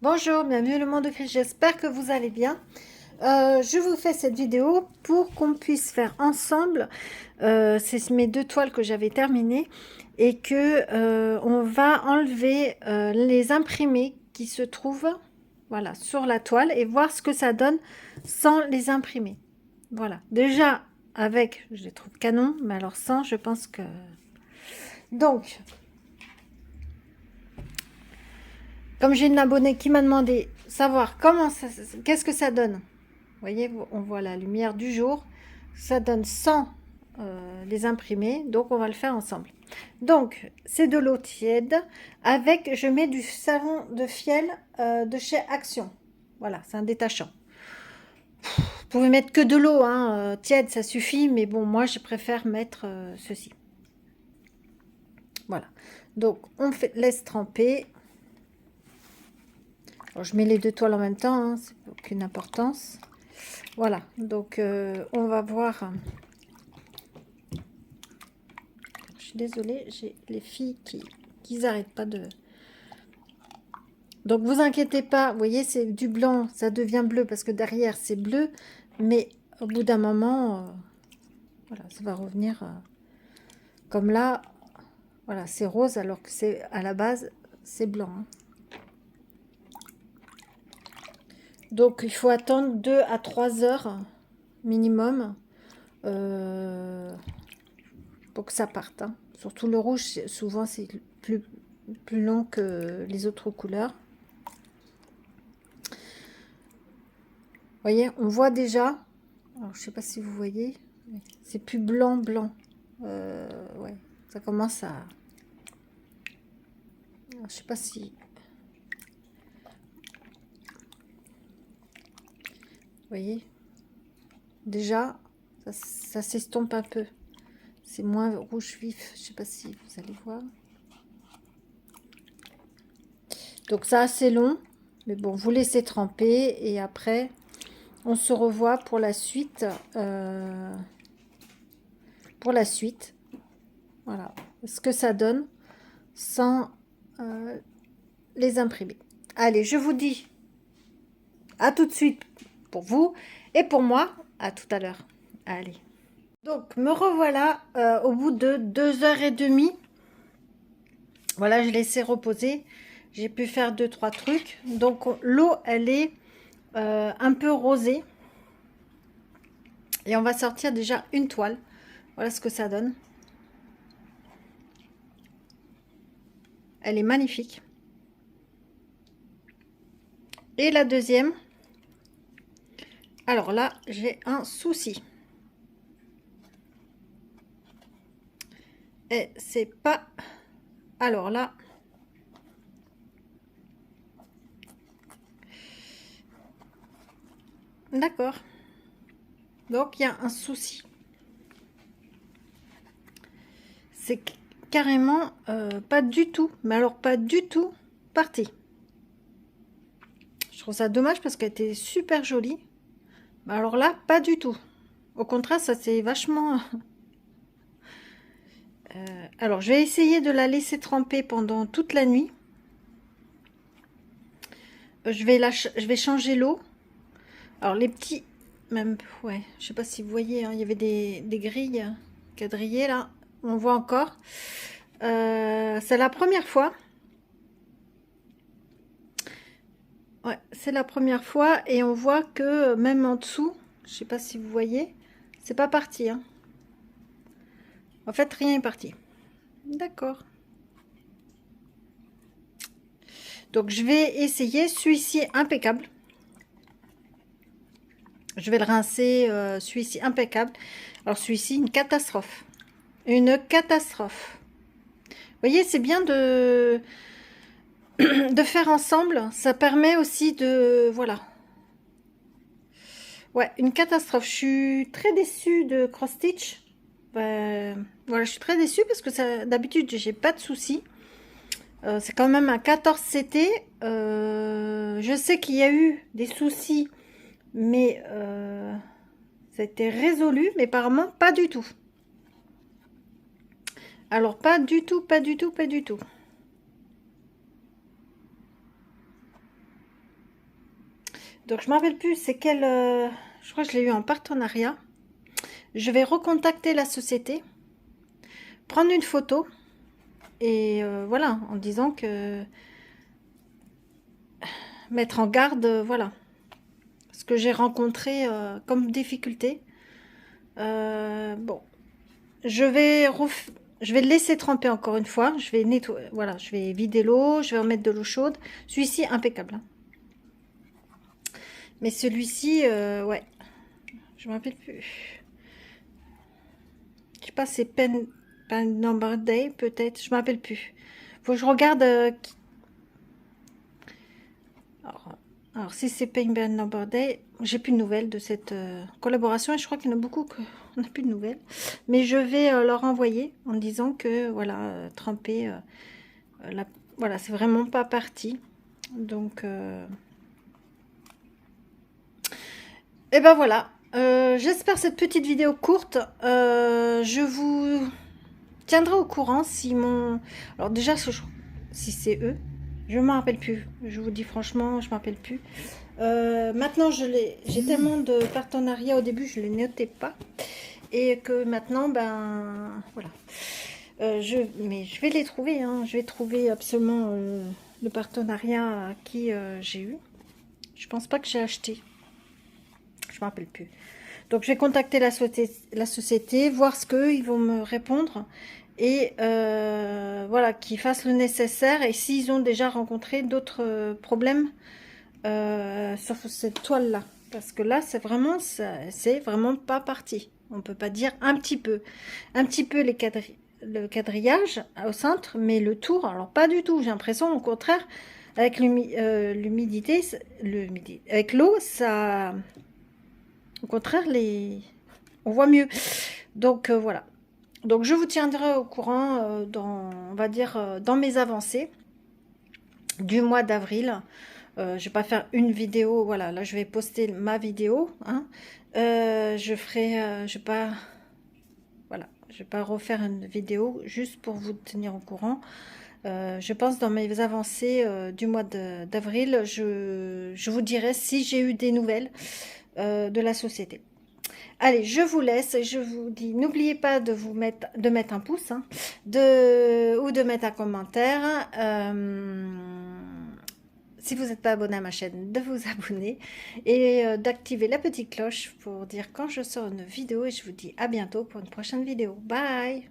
Bonjour, bienvenue le monde de Chris, j'espère que vous allez bien. Je vous fais cette vidéo pour qu'on puisse faire ensemble, c'est mes deux toiles que j'avais terminées et que on va enlever les imprimés qui se trouvent voilà, sur la toile et voir ce que ça donne sans les imprimer. Voilà, déjà avec, je les trouve canon, mais alors sans, je pense que... Donc, comme j'ai une abonnée qui m'a demandé savoir comment ça, qu'est-ce que ça donne. Vous voyez, on voit la lumière du jour. Ça donne 100 les imprimés. Donc, on va le faire ensemble. Donc, c'est de l'eau tiède avec, je mets du savon de fiel de chez Action. Voilà, c'est un détachant. Vous pouvez mettre que de l'eau tiède, ça suffit. Mais bon, moi, je préfère mettre ceci. Voilà. Donc, on laisse tremper. Alors, je mets les deux toiles en même temps, hein, c'est aucune importance. Voilà, donc on va voir. Je suis désolée, j'ai les filles qui n'arrêtent pas de... Donc vous inquiétez pas, vous voyez, c'est du blanc, ça devient bleu parce que derrière c'est bleu, mais au bout d'un moment, voilà, ça va revenir comme là. Voilà, c'est rose alors que c'est à la base c'est blanc. Hein. Donc il faut attendre 2 à 3 heures minimum pour que ça parte. Hein. Surtout le rouge, souvent c'est plus long que les autres couleurs. Vous voyez, on voit déjà, alors je sais pas si vous voyez, c'est plus blanc, blanc. Ouais, ça commence à... Alors, je sais pas si... Vous voyez, déjà, ça s'estompe un peu. C'est moins rouge vif, je sais pas si vous allez voir. Donc ça, c'est long, mais bon, vous laissez tremper et après, on se revoit pour la suite. Pour la suite, voilà, ce que ça donne sans les imprimer. Allez, je vous dis à tout de suite pour vous et pour moi, à tout à l'heure. Allez. Donc, me revoilà au bout de 2 h 30. Voilà, je laissé reposer. J'ai pu faire 2-3 trucs. Donc, l'eau, elle est un peu rosée. Et on va sortir déjà une toile. Voilà ce que ça donne. Elle est magnifique. Et la deuxième. Alors là, j'ai un souci. Et c'est pas... Alors là... D'accord. Donc, il y a un souci. C'est carrément pas du tout, mais alors pas du tout parti. Je trouve ça dommage parce qu'elle était super jolie. Mais alors là, pas du tout. Au contraire, ça c'est vachement... alors, je vais essayer de la laisser tremper pendant toute la nuit. Je vais changer l'eau. Alors, les petits... Même, ouais, je sais pas si vous voyez, hein, il y avait des grilles quadrillées là. On voit encore. C'est la première fois. Ouais, c'est la première fois et on voit que même en dessous, je sais pas si vous voyez, c'est pas parti. Hein. En fait, rien est parti. D'accord. Donc, je vais essayer celui-ci impeccable. Je vais le rincer, celui-ci impeccable. Alors, celui-ci, une catastrophe. Une catastrophe. Vous voyez, c'est bien de faire ensemble. Ça permet aussi de... Voilà. Ouais, une catastrophe. Je suis très déçue de Cross Stitch. Voilà, je suis très déçue parce que d'habitude, j'ai pas de soucis. C'est quand même un 14 CT. Je sais qu'il y a eu des soucis, mais ça a été résolu, mais apparemment pas du tout. Alors, pas du tout, pas du tout, pas du tout. Donc, je ne me rappelle plus c'est quel... je crois que je l'ai eu en partenariat. Je vais recontacter la société, prendre une photo et voilà, en disant que... Mettre en garde, voilà, ce que j'ai rencontré comme difficulté. Bon, je vais le laisser tremper encore une fois. Je vais nettoyer, voilà, je vais vider l'eau, je vais remettre de l'eau chaude. Celui-ci, impeccable, hein. Mais celui-ci, ouais, je me rappelle plus. Je sais pas, c'est Pen Number Day, peut-être. Je me rappelle plus. Faut que je regarde. Alors, si c'est Pain Band Number Day, j'ai plus de nouvelles de cette collaboration et je crois qu'il y en a beaucoup qu'on n'a plus de nouvelles. Mais je vais leur envoyer en disant que, voilà, tremper, voilà, c'est vraiment pas parti. Donc, et ben voilà. J'espère cette petite vidéo courte. Je vous tiendrai au courant si mon... Alors déjà, si c'est eux, je ne m'en rappelle plus. Je vous dis franchement, je ne m'en rappelle plus. Maintenant, j'ai tellement de partenariats au début, je ne les notais pas. Et que maintenant, ben voilà. Mais je vais les trouver, hein. Je vais trouver absolument le partenariat qui j'ai eu. Je pense pas que j'ai acheté. Je ne me rappelle plus. Donc, je vais contacter la société, voir ce qu'ils vont me répondre. Et voilà, qu'ils fassent le nécessaire. Et s'ils ont déjà rencontré d'autres problèmes sur cette toile-là. Parce que là, c'est vraiment pas parti. On peut pas dire un petit peu. Un petit peu le quadrillage au centre, mais le tour, alors pas du tout. J'ai l'impression, au contraire, avec l'humidité, avec l'eau, ça... Au contraire, on voit mieux. Donc, voilà. Donc, je vous tiendrai au courant on va dire, dans mes avancées du mois d'avril. Je vais pas faire une vidéo, voilà, là je vais poster ma vidéo, hein. Je vais pas, voilà, je vais pas refaire une vidéo juste pour vous tenir au courant. Je pense dans mes avancées du mois d'avril, je vous dirai si j'ai eu des nouvelles de la société. Allez, je vous laisse et je vous dis, n'oubliez pas de mettre un pouce, hein, ou de mettre un commentaire. Si vous n'êtes pas abonné à ma chaîne, de vous abonner et d'activer la petite cloche pour dire quand je sors une vidéo. Et je vous dis à bientôt pour une prochaine vidéo. Bye!